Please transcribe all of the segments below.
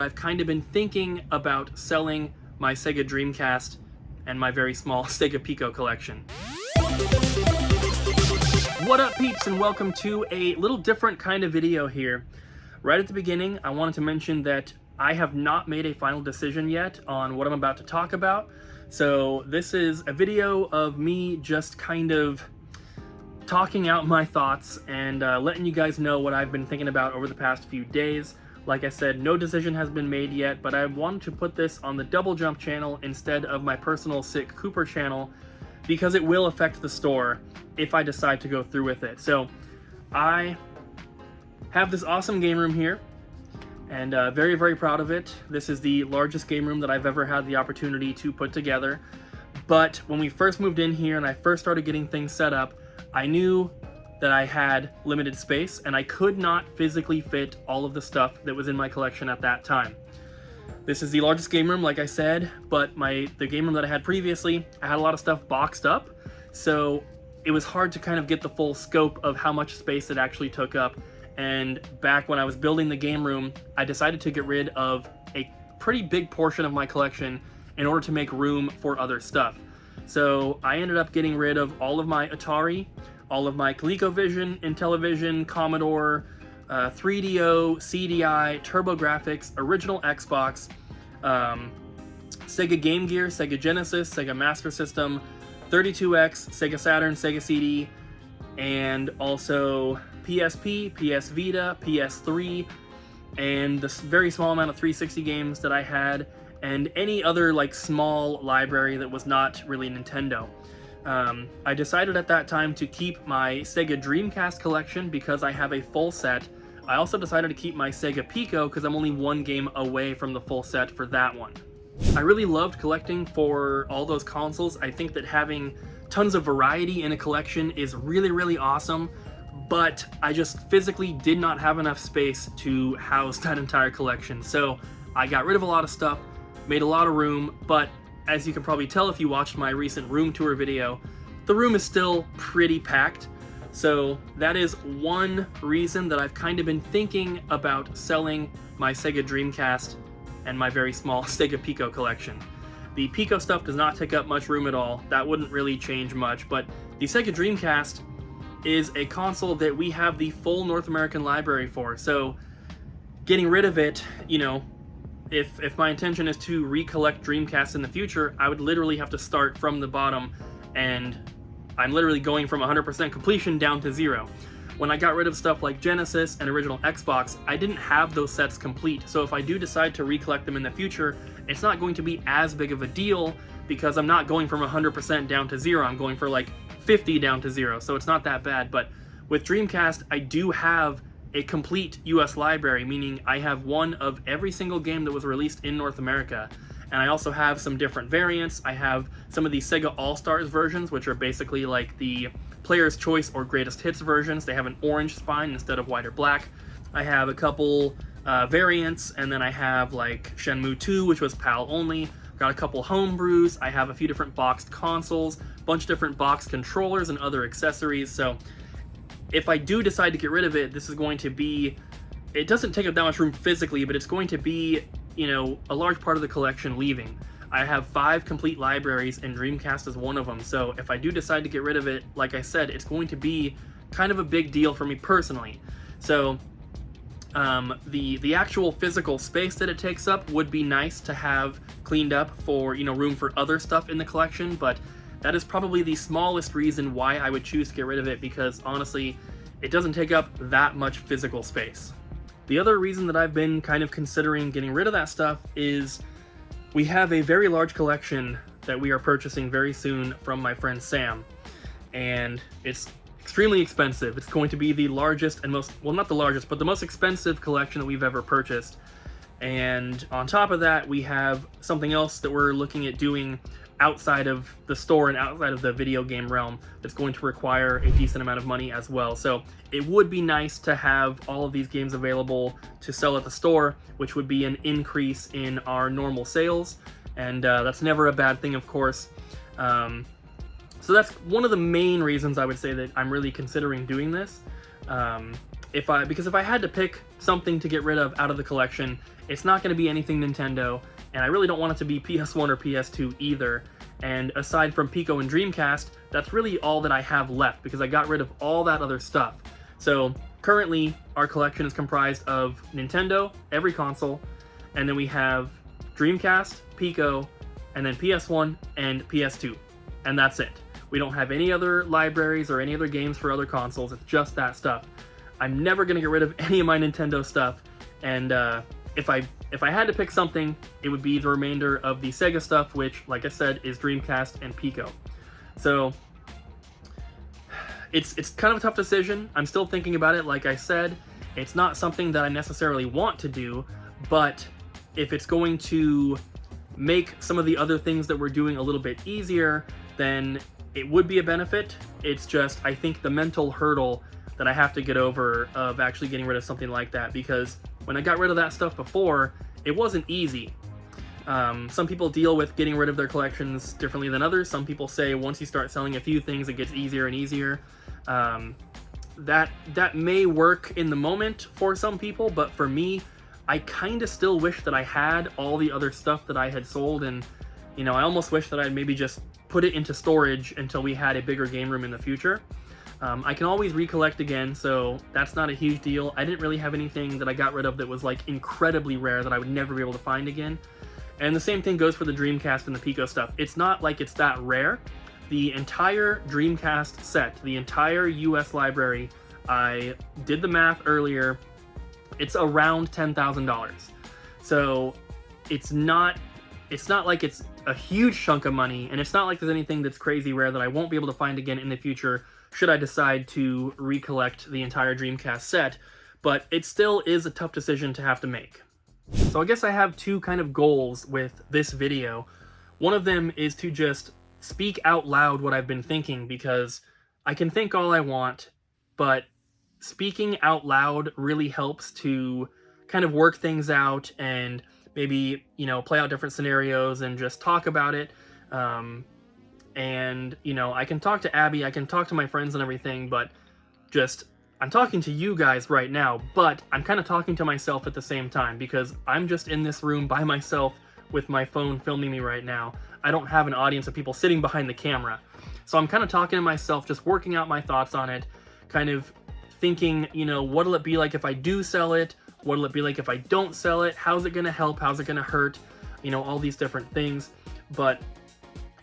I've kind of been thinking about selling my Sega Dreamcast and my very small Sega Pico collection. What up, peeps, and welcome to a little different kind of video here. Right at the beginning, I wanted to mention that I have not made a final decision yet on what I'm about to talk about. So this is a video of me just kind of talking out my thoughts and letting you guys know what I've been thinking about over the past few days. Like I said, no decision has been made yet, but I wanted to put this on the Double Jump channel instead of my personal Sick Cooper channel because it will affect the store if I decide to go through with it. So I have this awesome game room here and very, very proud of it. This is the largest game room that I've ever had the opportunity to put together. But when we first moved in here and I first started getting things set up, I knew that I had limited space and I could not physically fit all of the stuff that was in my collection at that time. This is the largest game room, like I said, but the game room that I had previously, I had a lot of stuff boxed up, so it was hard to kind of get the full scope of how much space it actually took up. And back when I was building the game room, I decided to get rid of a pretty big portion of my collection in order to make room for other stuff. So I ended up getting rid of all of my Atari, all of my ColecoVision, Intellivision, Commodore, 3DO, CDI, TurboGrafx, original Xbox, Sega Game Gear, Sega Genesis, Sega Master System, 32X, Sega Saturn, Sega CD, and also PSP, PS Vita, PS3, and this very small amount of 360 games that I had, and any other like small library that was not really Nintendo. I decided at that time to keep my Sega Dreamcast collection because I have a full set. I also decided to keep my Sega Pico because I'm only one game away from the full set for that one. I really loved collecting for all those consoles. I think that having tons of variety in a collection is really, really awesome, but I just physically did not have enough space to house that entire collection. So I got rid of a lot of stuff, made a lot of room, but as you can probably tell if you watched my recent room tour video, the room is still pretty packed. So that is one reason that I've kind of been thinking about selling my Sega Dreamcast and my very small Sega Pico collection. The Pico stuff does not take up much room at all. That wouldn't really change much, but the Sega Dreamcast is a console that we have the full North American library for. So getting rid of it, you know, if my intention is to recollect Dreamcast in the future, I would literally have to start from the bottom, and I'm literally going from 100% completion down to 0. When I got rid of stuff like Genesis and original Xbox, I didn't have those sets complete, so if I do decide to recollect them in the future, it's not going to be as big of a deal because I'm not going from 100% down to 0, I'm going for like 50 down to 0, so it's not that bad. But with Dreamcast, I do have a complete US library, meaning I have one of every single game that was released in North America. And I also have some different variants. I have some of the Sega All-Stars versions, which are basically like the Player's Choice or Greatest Hits versions. They have an orange spine instead of white or black. I have a couple variants, and then I have like Shenmue 2, which was PAL only. Got a couple homebrews. I have a few different boxed consoles, a bunch of different boxed controllers and other accessories. So if I do decide to get rid of it, this is going to be, it doesn't take up that much room physically, but it's going to be, you know, a large part of the collection leaving. I have 5 complete libraries and Dreamcast is one of them. So if I do decide to get rid of it, like I said, it's going to be kind of a big deal for me personally. So the actual physical space that it takes up would be nice to have cleaned up for, you know, room for other stuff in the collection, but that is probably the smallest reason why I would choose to get rid of it, because honestly, it doesn't take up that much physical space. The other reason that I've been kind of considering getting rid of that stuff is we have a very large collection that we are purchasing very soon from my friend Sam, and it's extremely expensive. It's going to be the largest and most, well, not the largest, but the most expensive collection that we've ever purchased. And on top of that, we have something else that we're looking at doing outside of the store and outside of the video game realm that's going to require a decent amount of money as well. So it would be nice to have all of these games available to sell at the store, which would be an increase in our normal sales, and that's never a bad thing, of course. So that's one of the main reasons I would say that I'm really considering doing this. because if I had to pick something to get rid of out of the collection, it's not going to be anything Nintendo, and I really don't want it to be PS1 or PS2 either. And aside from Pico and Dreamcast, that's really all that I have left, because I got rid of all that other stuff. So currently, our collection is comprised of Nintendo, every console, and then we have Dreamcast, Pico, and then PS1 and PS2, and that's it. We don't have any other libraries or any other games for other consoles. It's just that stuff. I'm never going to get rid of any of my Nintendo stuff, and if I had to pick something, it would be the remainder of the Sega stuff, which, like I said, is Dreamcast and Pico. So it's kind of a tough decision. I'm still thinking about it. Like I said, it's not something that I necessarily want to do, but if it's going to make some of the other things that we're doing a little bit easier, then it would be a benefit. It's just, I think, the mental hurdle that I have to get over of actually getting rid of something like that, because when I got rid of that stuff before, it wasn't easy. Some people deal with getting rid of their collections differently than others. Some people say once you start selling a few things, it gets easier and easier. That may work in the moment for some people, but for me, I kind of still wish that I had all the other stuff that I had sold, and I almost wish that I'd maybe just put it into storage until we had a bigger game room in the future. I can always recollect again, so that's not a huge deal. I didn't really have anything that I got rid of that was like incredibly rare that I would never be able to find again. And the same thing goes for the Dreamcast and the Pico stuff. It's not like it's that rare. The entire Dreamcast set, the entire US library, I did the math earlier, it's around $10,000. So it's not like it's a huge chunk of money, and it's not like there's anything that's crazy rare that I won't be able to find again in the future should I decide to recollect the entire Dreamcast set, but it still is a tough decision to have to make. So I guess I have two kind of goals with this video. One of them is to just speak out loud what I've been thinking, because I can think all I want, but speaking out loud really helps to kind of work things out and maybe, play out different scenarios and just talk about it. And, I can talk to Abby, I can talk to my friends and everything, but I'm talking to you guys right now, but I'm kind of talking to myself at the same time, because I'm just in this room by myself with my phone filming me right now. I don't have an audience of people sitting behind the camera. So I'm kind of talking to myself, just working out my thoughts on it, kind of thinking, what'll it be like if I do sell it? What'll it be like if I don't sell it? How's it going to help? How's it going to hurt? All these different things. But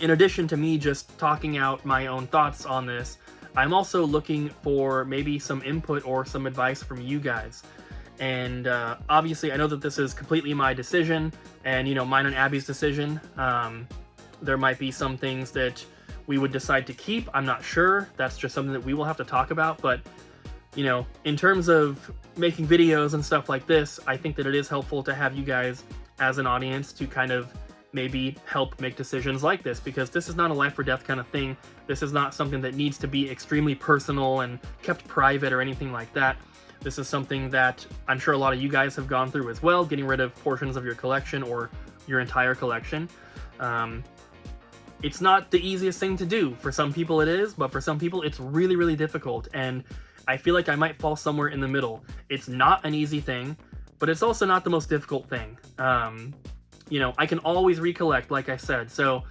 in addition to me just talking out my own thoughts on this, I'm also looking for maybe some input or some advice from you guys. And obviously, I know that this is completely my decision, and mine and Abby's decision. There might be some things that we would decide to keep. I'm not sure. That's just something that we will have to talk about. But in terms of making videos and stuff like this, I think that it is helpful to have you guys as an audience to kind of maybe help make decisions like this, because this is not a life or death kind of thing. This is not something that needs to be extremely personal and kept private or anything like that. This is something that I'm sure a lot of you guys have gone through as well, getting rid of portions of your collection or your entire collection. It's not the easiest thing to do. For some people it is, but for some people it's really, really difficult, and I feel like I might fall somewhere in the middle. It's not an easy thing, but it's also not the most difficult thing. I can always recollect, like I said, so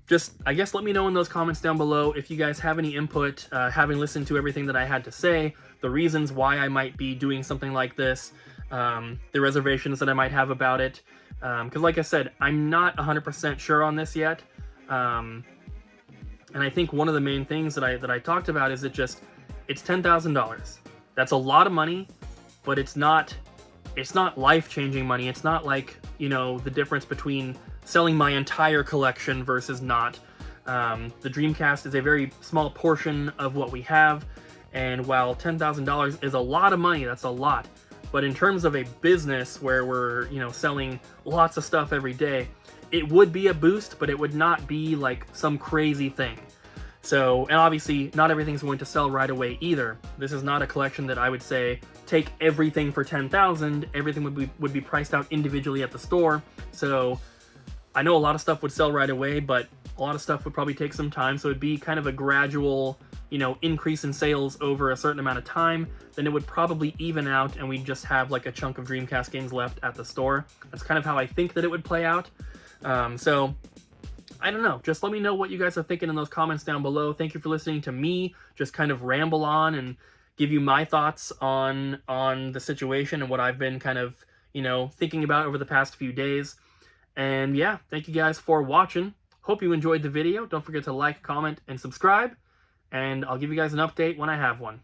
just, I guess, let me know in those comments down below if you guys have any input, having listened to everything that I had to say, the reasons why I might be doing something like this, the reservations that I might have about it, because like I said, I'm not 100% sure on this yet, and I think one of the main things that I talked about is it's $10,000. That's a lot of money, but it's not life-changing money. It's not like, the difference between selling my entire collection versus not. The Dreamcast is a very small portion of what we have, and while $10,000 is a lot of money, that's a lot. But in terms of a business where we're, selling lots of stuff every day, it would be a boost, but it would not be like some crazy thing. So, and obviously, not everything's going to sell right away either. This is not a collection that I would say, take everything for $10,000. Everything would be priced out individually at the store. So, I know a lot of stuff would sell right away, but a lot of stuff would probably take some time, so it'd be kind of a gradual, you know, increase in sales over a certain amount of time. Then it would probably even out and we'd just have like a chunk of Dreamcast games left at the store. That's kind of how I think that it would play out. So I don't know, just let me know what you guys are thinking in those comments down below. Thank you for listening to me just kind of ramble on and give you my thoughts on the situation and what I've been kind of, you know, thinking about over the past few days. And yeah, thank you guys for watching. Hope you enjoyed the video. Don't forget to like, comment, and subscribe. And I'll give you guys an update when I have one.